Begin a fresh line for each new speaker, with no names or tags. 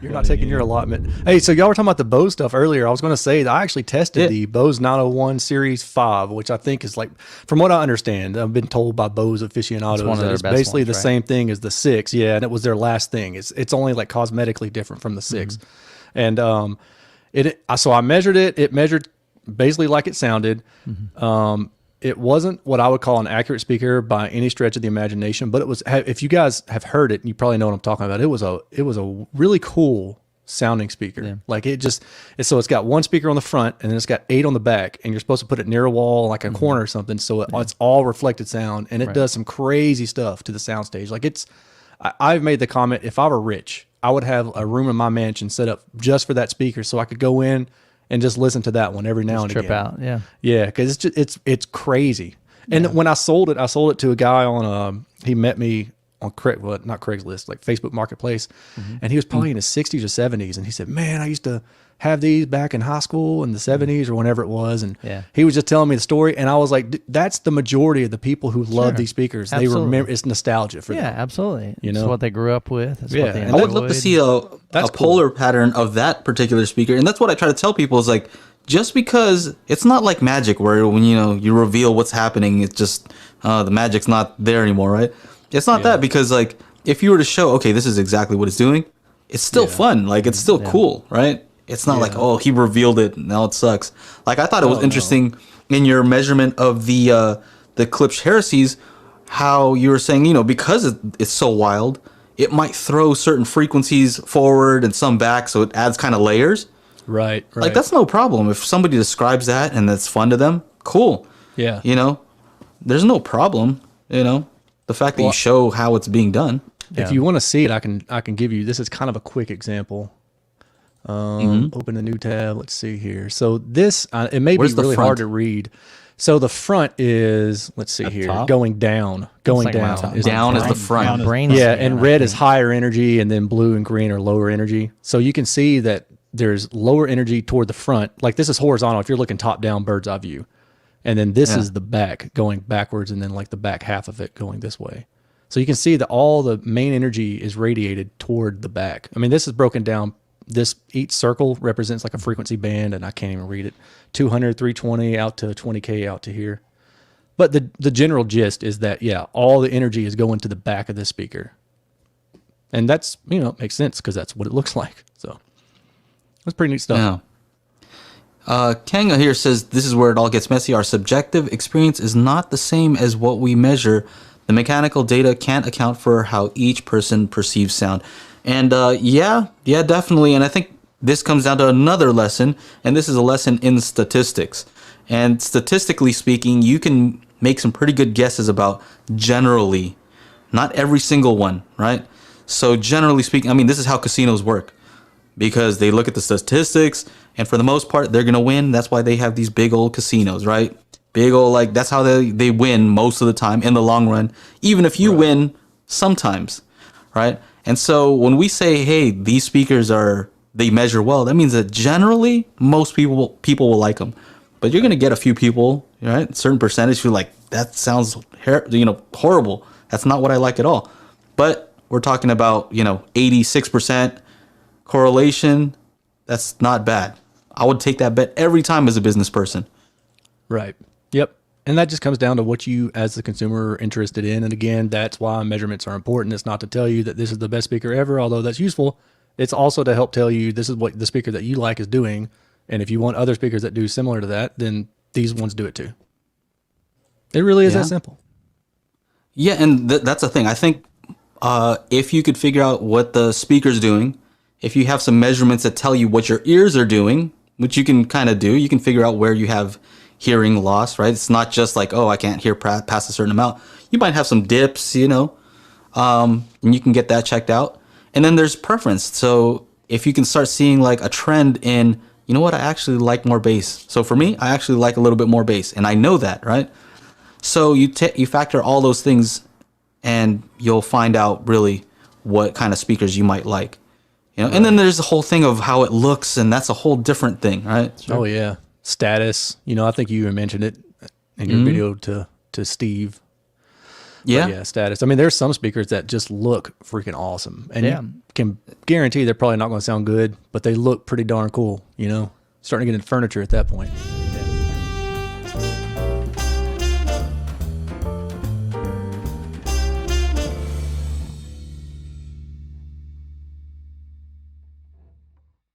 You're not taking your allotment. Hey, so y'all were talking about the Bose stuff earlier. I was going to say that I actually tested the Bose 901 Series 5, which I think is like, from what I understand, I've been told by Bose aficionados that it's basically the same thing as the 6. Yeah, and it was their last thing. It's only like cosmetically different from the 6. And so I measured it. It measured basically like it sounded. It wasn't what I would call an accurate speaker by any stretch of the imagination, but it was. If you guys have heard it, you probably know what I'm talking about. It was a really cool sounding speaker. Yeah. Like so it's got one speaker on the front and then it's got 8 on the back, and you're supposed to put it near a wall, like a corner or something. So it's all reflected sound, and it does some crazy stuff to the soundstage. Like I've made the comment, if I were rich, I would have a room in my mansion set up just for that speaker, so I could go in and just listen to that one every now and again.
Trip out, yeah,
yeah, because it's crazy. And when I sold it to a guy on he met me on not Craigslist, like Facebook Marketplace, and he was probably in his 60s or 70s, and he said, "Man, I used to have these back in high school in the 70s or whenever it was," and he was just telling me the story, and I was like, "That's the majority of the people who love these speakers. Absolutely. They remember, it's nostalgia for them."
Yeah, absolutely. It's what they grew up with. It's what they
I would love to see a polar pattern of that particular speaker, and that's what I try to tell people is like, just because it's not like magic where when you reveal what's happening, it's just the magic's not there anymore, right? It's not that, because like if you were to show, okay, this is exactly what it's doing, it's still fun. Like it's still cool, right? It's not like, oh, he revealed it, now it sucks. Like I thought it was interesting in your measurement of the Klipsch heresies, how you were saying, because it's so wild, it might throw certain frequencies forward and some back, so it adds kind of layers.
Right.
Like that's no problem. If somebody describes that and that's fun to them, cool.
Yeah.
There's no problem, the fact that you show how it's being done.
If you want to see it, I can give you, this is kind of a quick example. Open a new tab. Let's see here. So this, it may be really hard to read. So the front is, let's see here, going down. Going down.
Down is the front.
And red is higher energy, and then blue and green are lower energy. So you can see that there's lower energy toward the front. Like this is horizontal if you're looking top down, bird's eye view. And then this is the back going backwards, and then like the back half of it going this way. So you can see that all the main energy is radiated toward the back. I mean, this is broken down. Each circle represents like a frequency band, and I can't even read it. 200, 320 out to 20K out to here. But the general gist is that, all the energy is going to the back of the speaker. And that's, makes sense because that's what it looks like. So that's pretty neat stuff.
Yeah. Kanga here says, this is where it all gets messy. Our subjective experience is not the same as what we measure. The mechanical data can't account for how each person perceives sound. And definitely. And I think this comes down to another lesson, and this is a lesson in statistics. And statistically speaking, you can make some pretty good guesses about generally, not every single one, right? So generally speaking, I mean, this is how casinos work, because they look at the statistics, and for the most part, they're going to win. That's why they have these big old casinos, right? Big old, like, that's how they win most of the time in the long run, even if you win sometimes, right? And so when we say, hey, these speakers they measure well, that means that generally most people will like them. But you're going to get a few people, right? A certain percentage who like, that sounds horrible. That's not what I like at all. But we're talking about, 86% correlation. That's not bad. I would take that bet every time as a business person.
Right. Yep. And that just comes down to what you as the consumer are interested in. And again, that's why measurements are important. It's not to tell you that this is the best speaker ever, although that's useful. It's also to help tell you this is what the speaker that you like is doing. And if you want other speakers that do similar to that, then these ones do it too. It really is that simple.
Yeah, and that's the thing. I think if you could figure out what the speaker's doing, if you have some measurements that tell you what your ears are doing, which you can kind of do, you can figure out where you have hearing loss, right? It's not just like, oh, I can't hear past a certain amount. You might have some dips, and you can get that checked out. And then there's preference. So if you can start seeing like a trend in, you know what, I actually like more bass. So for me, I actually like a little bit more bass, and I know that, right? So you factor all those things, and you'll find out really what kind of speakers you might like. And then there's the whole thing of how it looks, and that's a whole different thing, right?
Sure. Oh yeah, status. I think you mentioned it in your video to Steve.
Yeah.
But yeah, status. I mean, there's some speakers that just look freaking awesome. And you can guarantee they're probably not going to sound good, but they look pretty darn cool, you know? Starting to get into furniture at that point.